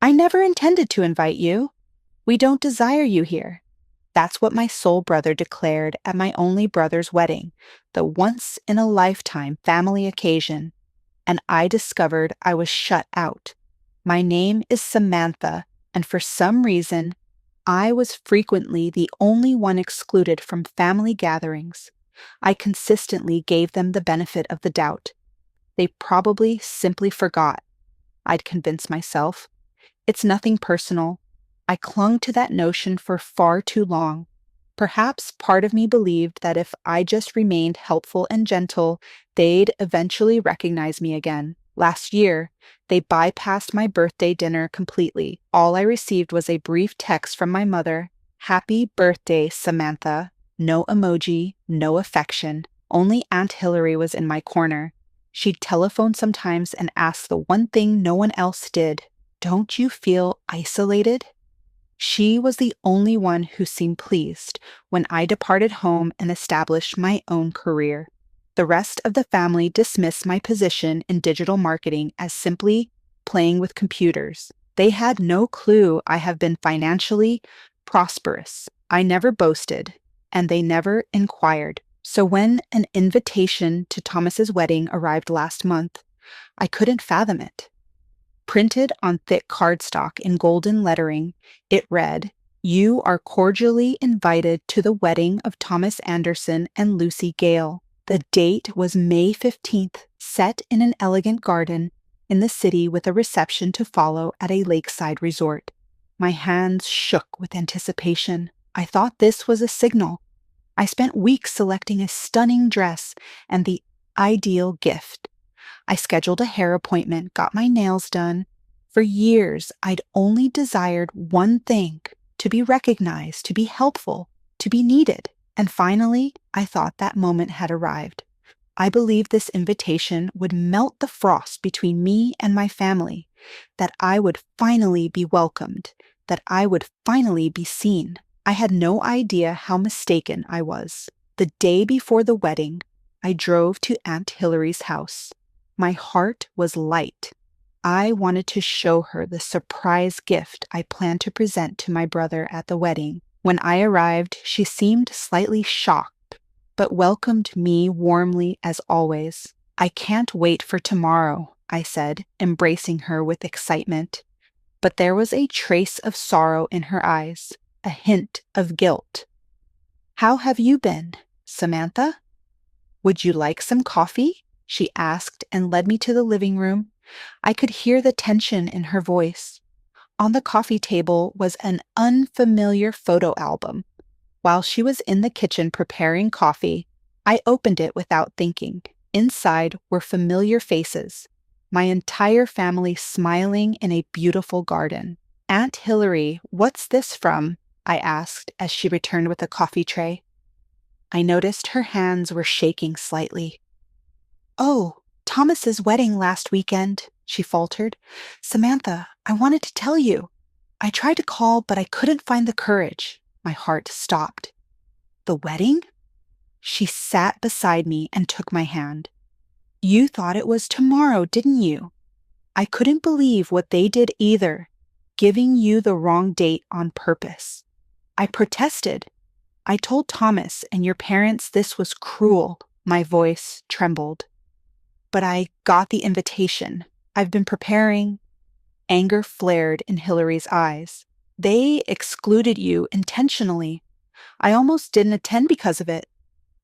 I never intended to invite you. We don't desire you here. That's what my soul brother declared at my only brother's wedding, the once-in-a-lifetime family occasion, and I discovered I was shut out. My name is Samantha, and for some reason, I was frequently the only one excluded from family gatherings. I consistently gave them the benefit of the doubt. They probably simply forgot, I'd convince myself. It's nothing personal. I clung to that notion for far too long. Perhaps part of me believed that if I just remained helpful and gentle, they'd eventually recognize me again. Last year, they bypassed my birthday dinner completely. All I received was a brief text from my mother. Happy birthday, Samantha. No emoji, no affection. Only Aunt Hillary was in my corner. She'd telephone sometimes and ask the one thing no one else did. Don't you feel isolated? She was the only one who seemed pleased when I departed home and established my own career. The rest of the family dismissed my position in digital marketing as simply playing with computers. They had no clue I have been financially prosperous. I never boasted, and they never inquired. So when an invitation to Thomas's wedding arrived last month, I couldn't fathom it. Printed on thick cardstock in golden lettering, it read, "You are cordially invited to the wedding of Thomas Anderson and Lucy Gale." The date was May 15th, set in an elegant garden in the city with a reception to follow at a lakeside resort. My hands shook with anticipation. I thought this was a signal. I spent weeks selecting a stunning dress and the ideal gift. I scheduled a hair appointment, got my nails done. For years, I'd only desired one thing: to be recognized, to be helpful, to be needed. And finally, I thought that moment had arrived. I believed this invitation would melt the frost between me and my family, that I would finally be welcomed, that I would finally be seen. I had no idea how mistaken I was. The day before the wedding, I drove to Aunt Hillary's house. My heart was light. I wanted to show her the surprise gift I planned to present to my brother at the wedding. When I arrived, she seemed slightly shocked, but welcomed me warmly as always. "I can't wait for tomorrow," I said, embracing her with excitement. But there was a trace of sorrow in her eyes, a hint of guilt. "How have you been, Samantha? Would you like some coffee?" she asked and led me to the living room. I could hear the tension in her voice. On the coffee table was an unfamiliar photo album. While she was in the kitchen preparing coffee, I opened it without thinking. Inside were familiar faces, my entire family smiling in a beautiful garden. "Aunt Hillary, what's this from?" I asked as she returned with a coffee tray. I noticed her hands were shaking slightly. "Oh, Thomas's wedding last weekend," she faltered. "Samantha, I wanted to tell you. I tried to call, but I couldn't find the courage." My heart stopped. "The wedding?" She sat beside me and took my hand. "You thought it was tomorrow, didn't you? I couldn't believe what they did either, giving you the wrong date on purpose. I protested. I told Thomas and your parents this was cruel." My voice trembled. "But I got the invitation. I've been preparing." Anger flared in Hillary's eyes. "They excluded you intentionally. I almost didn't attend because of it.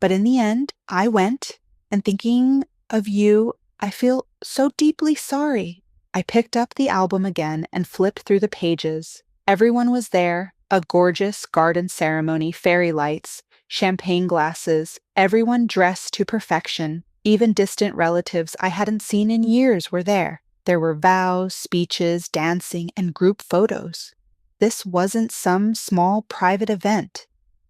But in the end, I went, and thinking of you, I feel so deeply sorry." I picked up the album again and flipped through the pages. Everyone was there, a gorgeous garden ceremony, fairy lights, champagne glasses, everyone dressed to perfection. Even distant relatives I hadn't seen in years were there. There were vows, speeches, dancing, and group photos. This wasn't some small private event.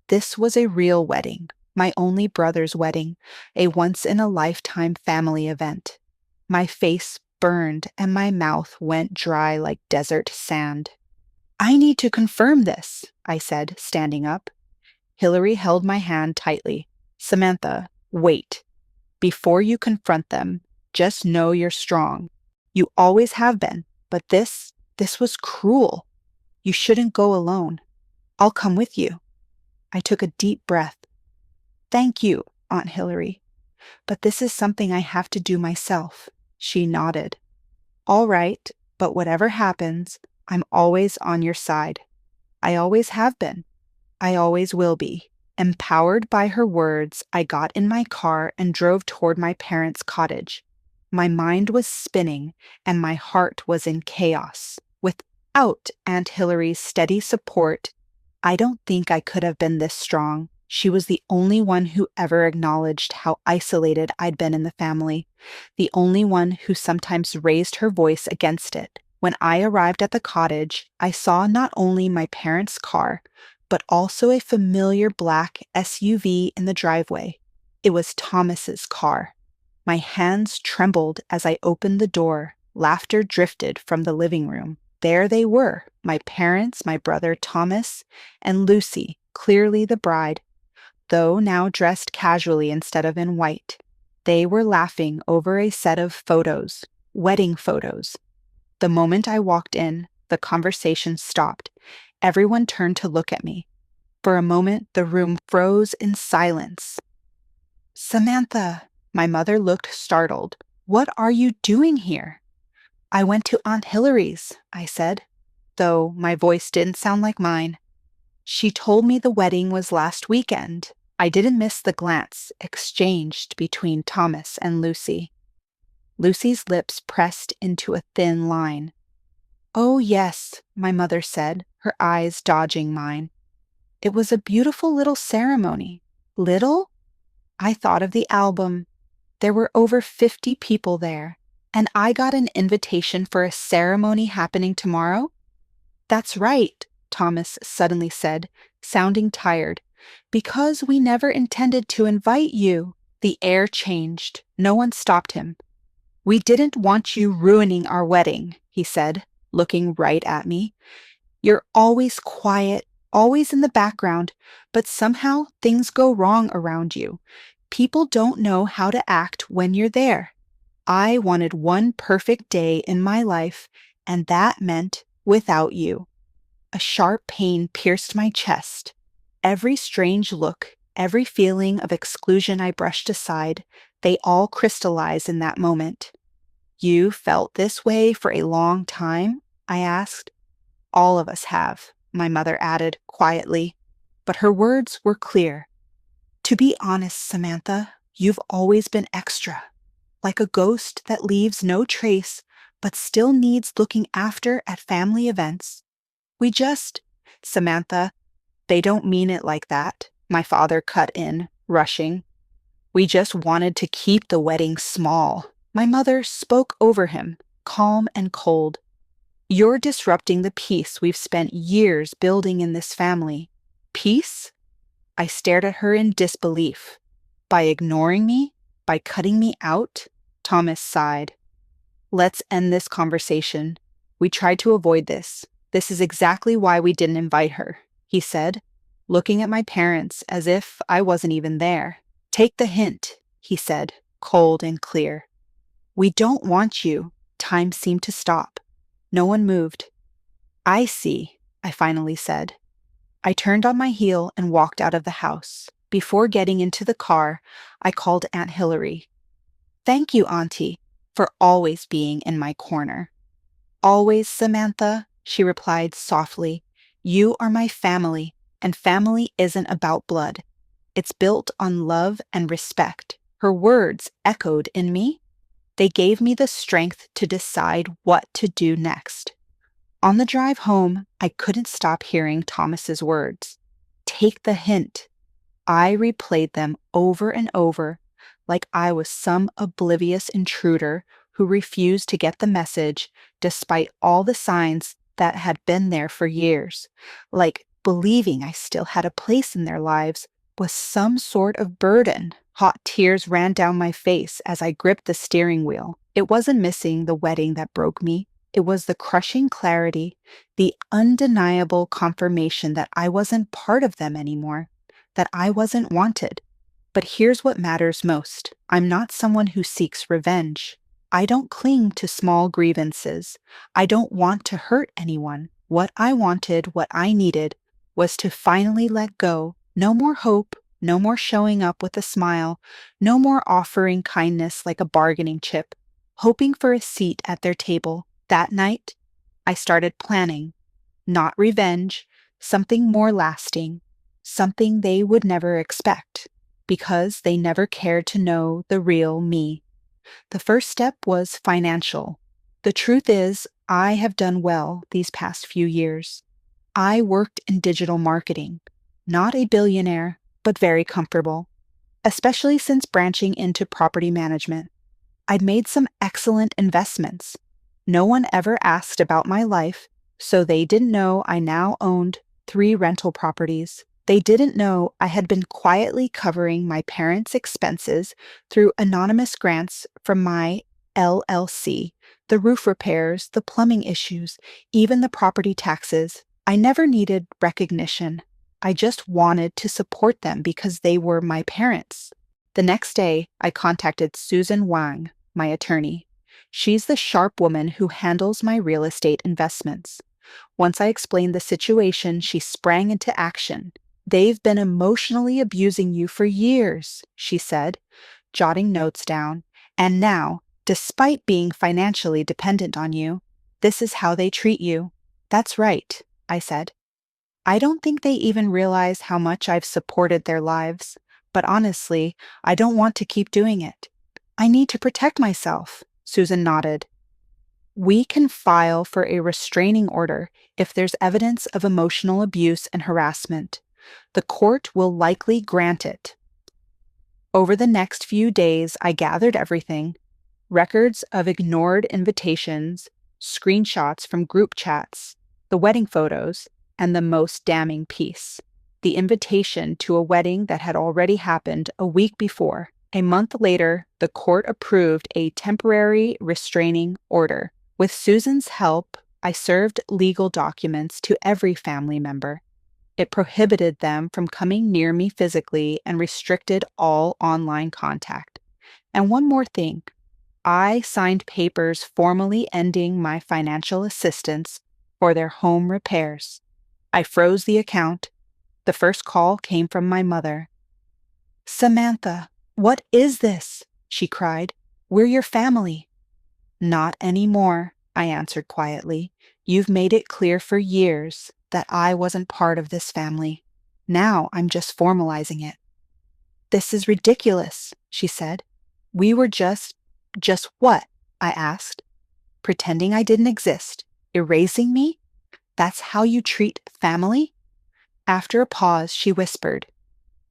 This was a real wedding, my only brother's wedding, a once-in-a-lifetime family event. My face burned and my mouth went dry like desert sand. "I need to confirm this," I said, standing up. Hillary held my hand tightly. "Samantha, wait. Before you confront them, just know you're strong. You always have been, but this This was cruel. You shouldn't go alone. I'll come with you. I took a deep breath. Thank you, Aunt Hillary. But this is something I have to do myself. She nodded. All right, but whatever happens, I'm always on your side. I always have been. I always will be. Empowered by her words, I got in my car and drove toward my parents' cottage. My mind was spinning and my heart was in chaos. Without Aunt Hillary's steady support, I don't think I could have been this strong. She was the only one who ever acknowledged how isolated I'd been in the family, the only one who sometimes raised her voice against it. When I arrived at the cottage, I saw not only my parents' car, but also a familiar black SUV in the driveway. It was Thomas's car. My hands trembled as I opened the door. Laughter drifted from the living room. There they were, my parents, my brother Thomas, and Lucy, clearly the bride, though now dressed casually instead of in white. They were laughing over a set of photos, wedding photos. The moment I walked in, the conversation stopped. Everyone turned to look at me. For a moment, the room froze in silence. Samantha, my mother looked startled. What are you doing here? I went to Aunt Hillary's, I said, though my voice didn't sound like mine. She told me the wedding was last weekend. I didn't miss the glance exchanged between Thomas and Lucy. Lucy's lips pressed into a thin line. Oh, yes, my mother said, her eyes dodging mine. It was a beautiful little ceremony. Little? I thought of the album. There were over 50 people there, and I got an invitation for a ceremony happening tomorrow? That's right, Thomas suddenly said, sounding tired. Because we never intended to invite you. The air changed. No one stopped him. We didn't want you ruining our wedding, he said, looking right at me. You're always quiet, always in the background, but somehow things go wrong around you. People don't know how to act when you're there. I wanted one perfect day in my life, and that meant without you. A sharp pain pierced my chest. Every strange look, every feeling of exclusion I brushed aside, they all crystallized in that moment. You felt this way for a long time? I asked. All of us have, my mother added quietly, but her words were clear. To be honest, Samantha, you've always been extra, like a ghost that leaves no trace but still needs looking after at family events. Samantha, they don't mean it like that, my father cut in, rushing. We just wanted to keep the wedding small. My mother spoke over him, calm and cold. You're disrupting the peace we've spent years building in this family. Peace? I stared at her in disbelief. By ignoring me? By cutting me out? Thomas sighed. Let's end this conversation. We tried to avoid this. This is exactly why we didn't invite her, he said, looking at my parents as if I wasn't even there. Take the hint, he said, cold and clear. We don't want you. Time seemed to stop. No one moved. I see, I finally said. I turned on my heel and walked out of the house. Before getting into the car, I called Aunt Hillary. Thank you, Auntie, for always being in my corner. Always, Samantha, she replied softly. You are my family, and family isn't about blood. It's built on love and respect. Her words echoed in me. They gave me the strength to decide what to do next. On the drive home, I couldn't stop hearing Thomas's words. Take the hint. I replayed them over and over, like I was some oblivious intruder who refused to get the message despite all the signs that had been there for years, like believing I still had a place in their lives was some sort of burden. Hot tears ran down my face as I gripped the steering wheel. It wasn't missing the wedding that broke me. It was the crushing clarity, the undeniable confirmation that I wasn't part of them anymore, that I wasn't wanted. But here's what matters most. I'm not someone who seeks revenge. I don't cling to small grievances. I don't want to hurt anyone. What I wanted, what I needed, was to finally let go. No more hope, no more showing up with a smile, no more offering kindness like a bargaining chip, hoping for a seat at their table. That night, I started planning. Not revenge, something more lasting, something they would never expect, because they never cared to know the real me. The first step was financial. The truth is, I have done well these past few years. I worked in digital marketing, not a billionaire, but very comfortable, especially since branching into property management. I'd made some excellent investments. No one ever asked about my life, so they didn't know I now owned 3 rental properties. They didn't know I had been quietly covering my parents' expenses through anonymous grants from my LLC, the roof repairs, the plumbing issues, even the property taxes. I never needed recognition. I just wanted to support them because they were my parents. The next day, I contacted Susan Wang, my attorney. She's the sharp woman who handles my real estate investments. Once I explained the situation, she sprang into action. "They've been emotionally abusing you for years," she said, jotting notes down. "And now, despite being financially dependent on you, this is how they treat you." "That's right," I said. "I don't think they even realize how much I've supported their lives. But honestly, I don't want to keep doing it. I need to protect myself." Susan nodded. "We can file for a restraining order if there's evidence of emotional abuse and harassment. The court will likely grant it." Over the next few days, I gathered everything: records of ignored invitations, screenshots from group chats, the wedding photos, and the most damning piece: the invitation to a wedding that had already happened a week before. A month later, the court approved a temporary restraining order. With Susan's help, I served legal documents to every family member. It prohibited them from coming near me physically and restricted all online contact. And one more thing: I signed papers formally ending my financial assistance for their home repairs. I froze the account. The first call came from my mother. "Samantha, what is this?" she cried. "We're your family." "Not anymore," I answered quietly. "You've made it clear for years that I wasn't part of this family. Now I'm just formalizing it." "This is ridiculous," she said. "We were just what?" I asked. "Pretending I didn't exist? Erasing me? That's how you treat family?" After a pause, she whispered,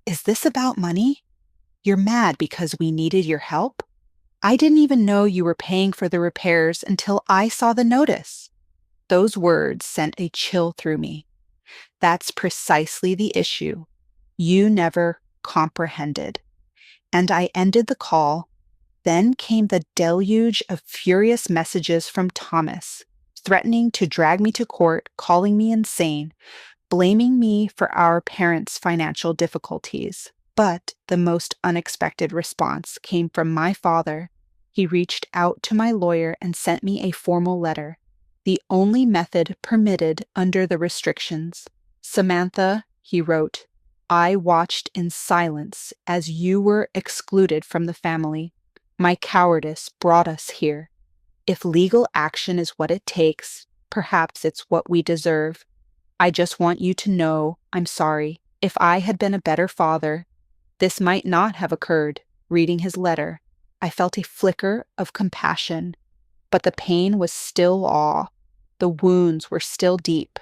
"Is this about money? You're mad because we needed your help? I didn't even know you were paying for the repairs until I saw the notice." Those words sent a chill through me. That's precisely the issue. You never comprehended. And I ended the call. Then came the deluge of furious messages from Thomas, threatening to drag me to court, calling me insane, blaming me for our parents' financial difficulties. But the most unexpected response came from my father. He reached out to my lawyer and sent me a formal letter, the only method permitted under the restrictions. "Samantha," he wrote, "I watched in silence as you were excluded from the family. My cowardice brought us here. If legal action is what it takes, perhaps it's what we deserve. I just want you to know I'm sorry. If I had been a better father, this might not have occurred." Reading his letter, I felt a flicker of compassion, but the pain was still awe. The wounds were still deep.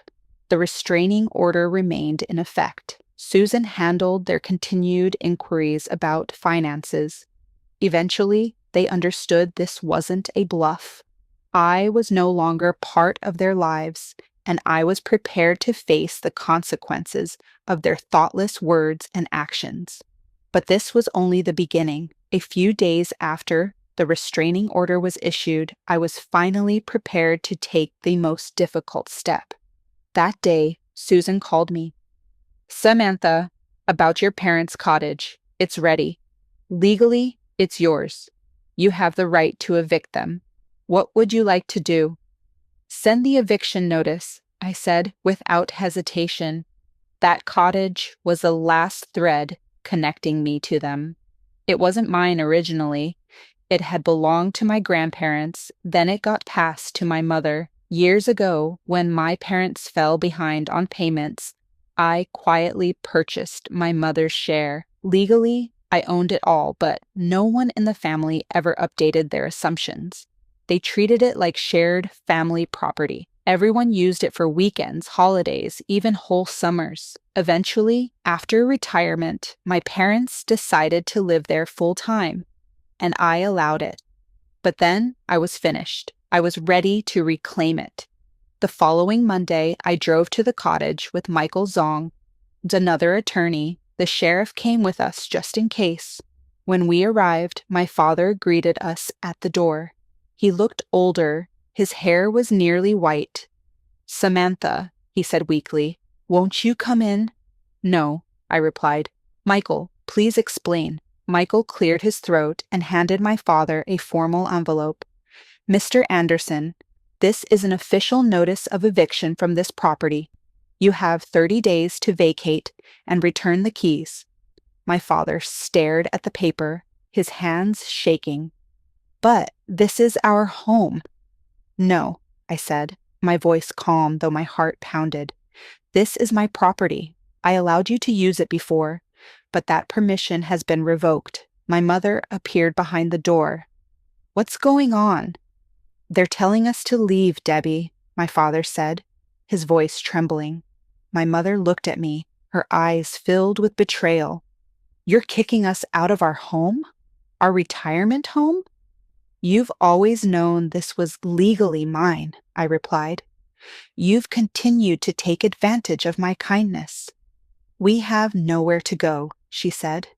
The restraining order remained in effect. Susan handled their continued inquiries about finances. Eventually, they understood this wasn't a bluff. I was no longer part of their lives, and I was prepared to face the consequences of their thoughtless words and actions. But this was only the beginning. A few days after the restraining order was issued, I was finally prepared to take the most difficult step. That day, Susan called me. "Samantha, about your parents' cottage. It's ready. Legally, it's yours. You have the right to evict them. What would you like to do? Send the eviction notice, I said without hesitation. That cottage was the last thread connecting me to them. It wasn't mine originally. It had belonged to my grandparents, then it got passed to my mother. Years ago, when my parents fell behind on payments, I quietly purchased my mother's share. Legally, I owned it all, but no one in the family ever updated their assumptions. They treated it like shared family property. Everyone used it for weekends, holidays, even whole summers. Eventually, after retirement, my parents decided to live there full time, and I allowed it. But then I was finished. I was ready to reclaim it. The following Monday, I drove to the cottage with Michael Zong, another attorney. The sheriff came with us just in case. When we arrived, my father greeted us at the door. He looked older. His hair was nearly white. Samantha, he said weakly, won't you come in? No, I replied. Michael, please explain. Michael cleared his throat and handed my father a formal envelope. Mr. Anderson, this is an official notice of eviction from this property. You have 30 days to vacate and return the keys. My father stared at the paper, his hands shaking. But this is our home. No, I said, my voice calm though my heart pounded. This is my property. I allowed you to use it before, but that permission has been revoked. My mother appeared behind the door. What's going on? They're telling us to leave, Debbie, my father said, his voice trembling. My mother looked at me, her eyes filled with betrayal. You're kicking us out of our home? Our retirement home? You've always known this was legally mine, I replied. You've continued to take advantage of my kindness. We have nowhere to go, she said.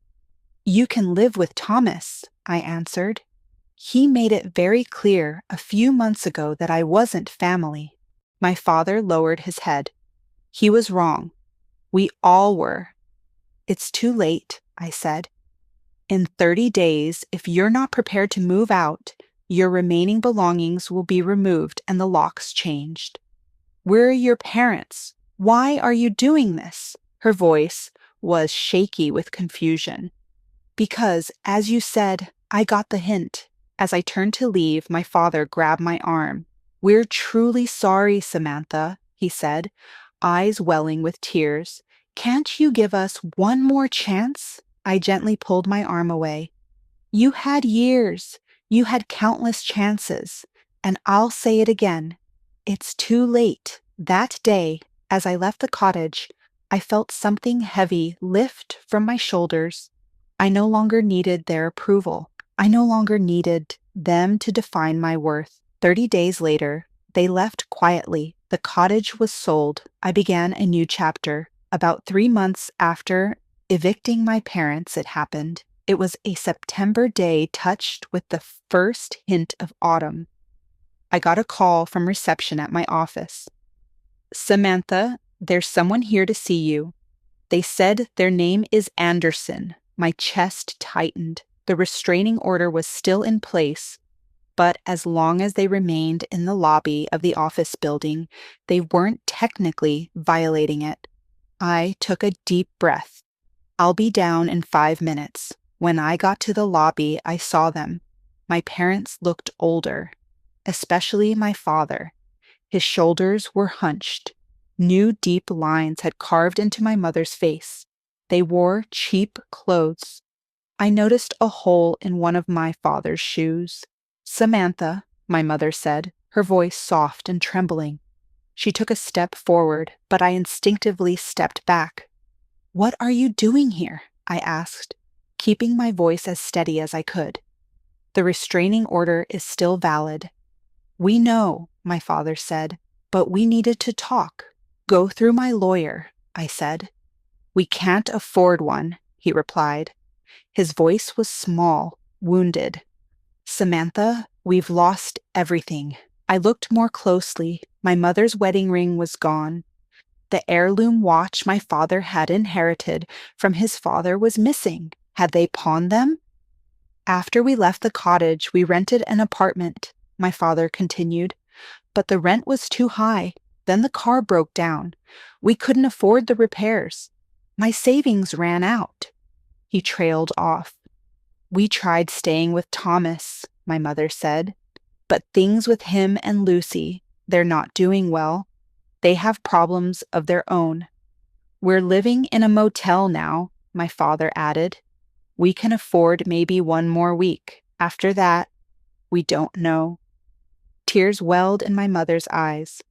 You can live with Thomas, I answered. He made it very clear a few months ago that I wasn't family. My father lowered his head. He was wrong. We all were. It's too late, I said. In 30 days, if you're not prepared to move out, your remaining belongings will be removed and the locks changed. Where are your parents? Why are you doing this? Her voice was shaky with confusion. Because, as you said, I got the hint. As I turned to leave, my father grabbed my arm. We're truly sorry, Samantha, he said, eyes welling with tears. Can't you give us one more chance? I gently pulled my arm away. You had years. You had countless chances. And I'll say it again. It's too late. That day, as I left the cottage, I felt something heavy lift from my shoulders. I no longer needed their approval. I no longer needed them to define my worth. 30 days later, they left quietly. The cottage was sold. I began a new chapter. About 3 months after evicting my parents, it happened. It was a September day touched with the first hint of autumn. I got a call from reception at my office. Samantha, there's someone here to see you. They said their name is Anderson. My chest tightened. The restraining order was still in place, but as long as they remained in the lobby of the office building, they weren't technically violating it. I took a deep breath. I'll be down in 5 minutes. When I got to the lobby, I saw them. My parents looked older, especially my father. His shoulders were hunched. New deep lines had carved into my mother's face. They wore cheap clothes. I noticed a hole in one of my father's shoes. Samantha, my mother said, her voice soft and trembling. She took a step forward, but I instinctively stepped back. What are you doing here? I asked, keeping my voice as steady as I could. The restraining order is still valid. We know, my father said, but we needed to talk. Go through my lawyer, I said. We can't afford one, he replied. His voice was small, wounded. Samantha, we've lost everything. I looked more closely. My mother's wedding ring was gone. The heirloom watch my father had inherited from his father was missing. Had they pawned them? After we left the cottage, we rented an apartment, my father continued, but the rent was too high. Then the car broke down. We couldn't afford the repairs. My savings ran out. He trailed off. We tried staying with Thomas, my mother said, but things with him and Lucy, they're not doing well. They have problems of their own. We're living in a motel now, my father added. We can afford maybe one more week. After that, we don't know. Tears welled in my mother's eyes.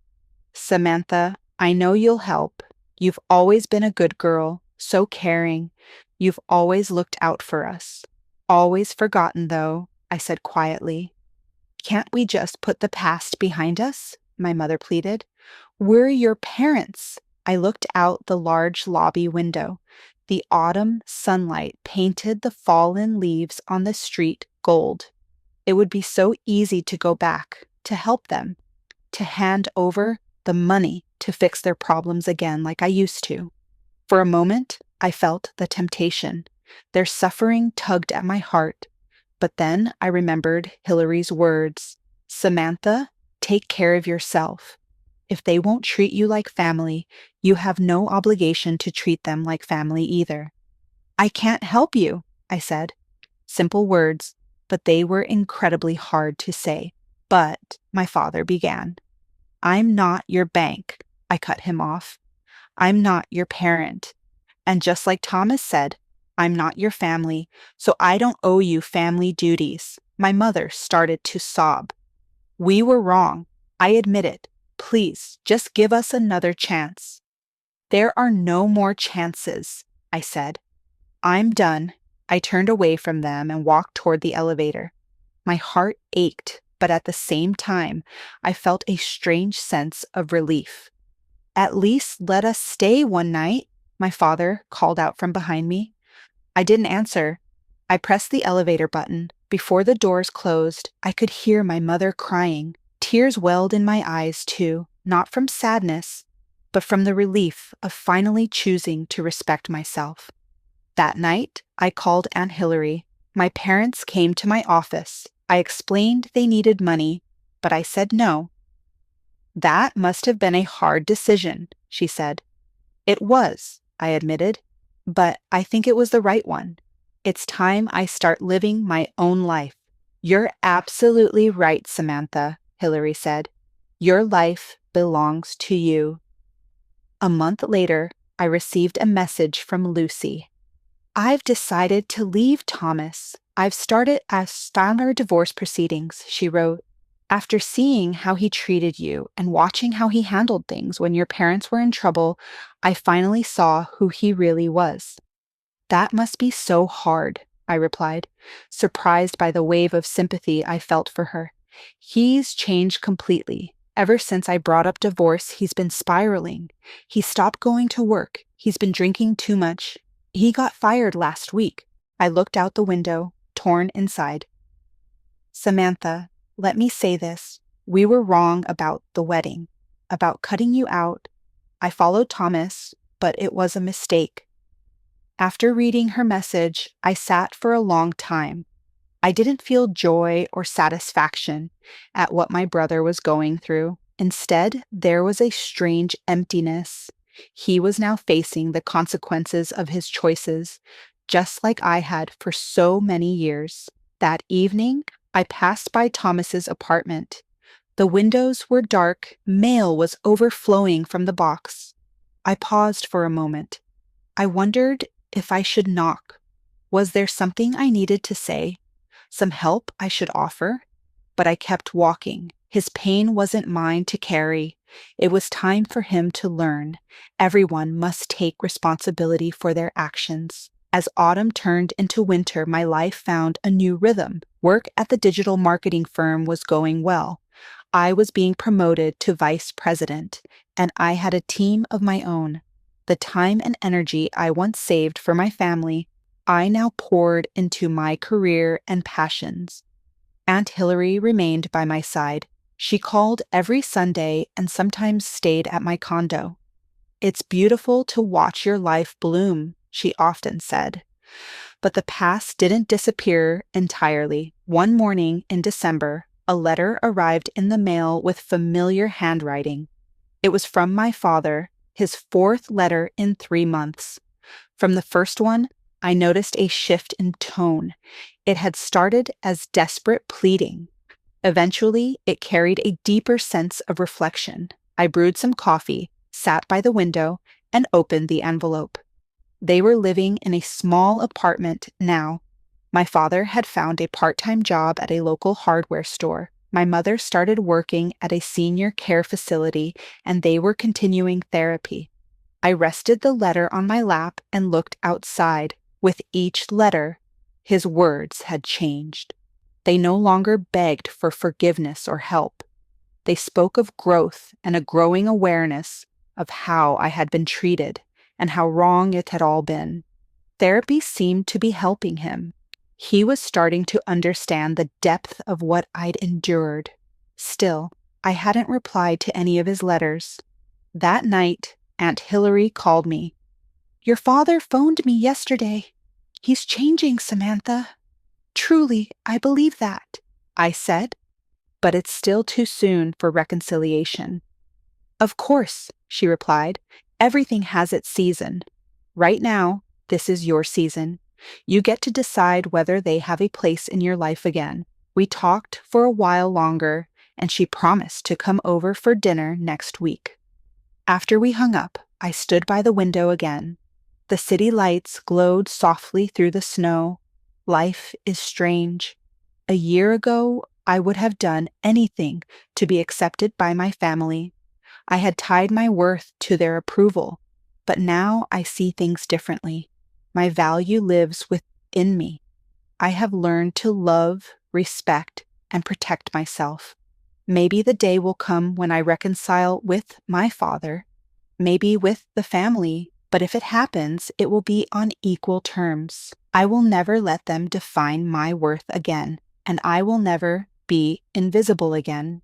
Samantha, I know you'll help. You've always been a good girl, so caring. You've always looked out for us. Always forgotten, though, I said quietly. Can't we just put the past behind us? My mother pleaded. We're your parents. I looked out the large lobby window. The autumn sunlight painted the fallen leaves on the street gold. It would be so easy to go back, to help them, to hand over the money to fix their problems again like I used to. For a moment, I felt the temptation. Their suffering tugged at my heart. But then I remembered Hillary's words. Samantha, take care of yourself. If they won't treat you like family, you have no obligation to treat them like family either. I can't help you, I said. Simple words, but they were incredibly hard to say. But my father began. I'm not your bank, I cut him off. I'm not your parent. And just like Thomas said, I'm not your family, so I don't owe you family duties. My mother started to sob. We were wrong. I admit it. Please, just give us another chance. There are no more chances, I said. I'm done. I turned away from them and walked toward the elevator. My heart ached, but at the same time, I felt a strange sense of relief. At least let us stay one night, my father called out from behind me. I didn't answer. I pressed the elevator button. Before the doors closed, I could hear my mother crying. Tears welled in my eyes, too, not from sadness, but from the relief of finally choosing to respect myself. That night, I called Aunt Hillary. My parents came to my office. I explained they needed money, but I said no. That must have been a hard decision, she said. It was, I admitted, but I think it was the right one. It's time I start living my own life. You're absolutely right, Samantha, Hillary said. Your life belongs to you. A month later, I received a message from Lucy. I've decided to leave Thomas. I've started our divorce proceedings, she wrote. After seeing how he treated you and watching how he handled things when your parents were in trouble, I finally saw who he really was. That must be so hard, I replied, surprised by the wave of sympathy I felt for her. He's changed completely. Ever since I brought up divorce, he's been spiraling. He stopped going to work. He's been drinking too much. He got fired last week. I looked out the window, torn inside. Samantha, let me say this. We were wrong about the wedding, about cutting you out. I followed Thomas, but it was a mistake. After reading her message, I sat for a long time. I didn't feel joy or satisfaction at what my brother was going through. Instead, there was a strange emptiness. He was now facing the consequences of his choices, just like I had for so many years. That evening, I passed by Thomas's apartment. The windows were dark, mail was overflowing from the box. I paused for a moment. I wondered if I should knock. Was there something I needed to say? Some help I should offer? But I kept walking. His pain wasn't mine to carry. It was time for him to learn. Everyone must take responsibility for their actions. As autumn turned into winter, my life found a new rhythm. Work at the digital marketing firm was going well. I was being promoted to vice president, and I had a team of my own. The time and energy I once saved for my family, I now poured into my career and passions. Aunt Hillary remained by my side. She called every Sunday and sometimes stayed at my condo. It's beautiful to watch your life bloom, she often said. But the past didn't disappear entirely. One morning in December, a letter arrived in the mail with familiar handwriting. It was from my father, his fourth letter in 3 months. From the first one, I noticed a shift in tone. It had started as desperate pleading. Eventually, it carried a deeper sense of reflection. I brewed some coffee, sat by the window, and opened the envelope. They were living in a small apartment now. My father had found a part-time job at a local hardware store. My mother started working at a senior care facility, and they were continuing therapy. I rested the letter on my lap and looked outside. With each letter, his words had changed. They no longer begged for forgiveness or help. They spoke of growth and a growing awareness of how I had been treated and how wrong it had all been. Therapy seemed to be helping him. He was starting to understand the depth of what I'd endured. Still, I hadn't replied to any of his letters. That night, Aunt Hillary called me. "Your father phoned me yesterday. He's changing, Samantha." "Truly, I believe that," I said, "but it's still too soon for reconciliation." "Of course," she replied, "everything has its season. Right now, this is your season. You get to decide whether they have a place in your life again." We talked for a while longer, and she promised to come over for dinner next week. After we hung up, I stood by the window again. The city lights glowed softly through the snow. Life is strange. A year ago, I would have done anything to be accepted by my family. I had tied my worth to their approval, but now I see things differently. My value lives within me. I have learned to love, respect, and protect myself. Maybe the day will come when I reconcile with my father, maybe with the family, but if it happens, it will be on equal terms. I will never let them define my worth again, and I will never be invisible again.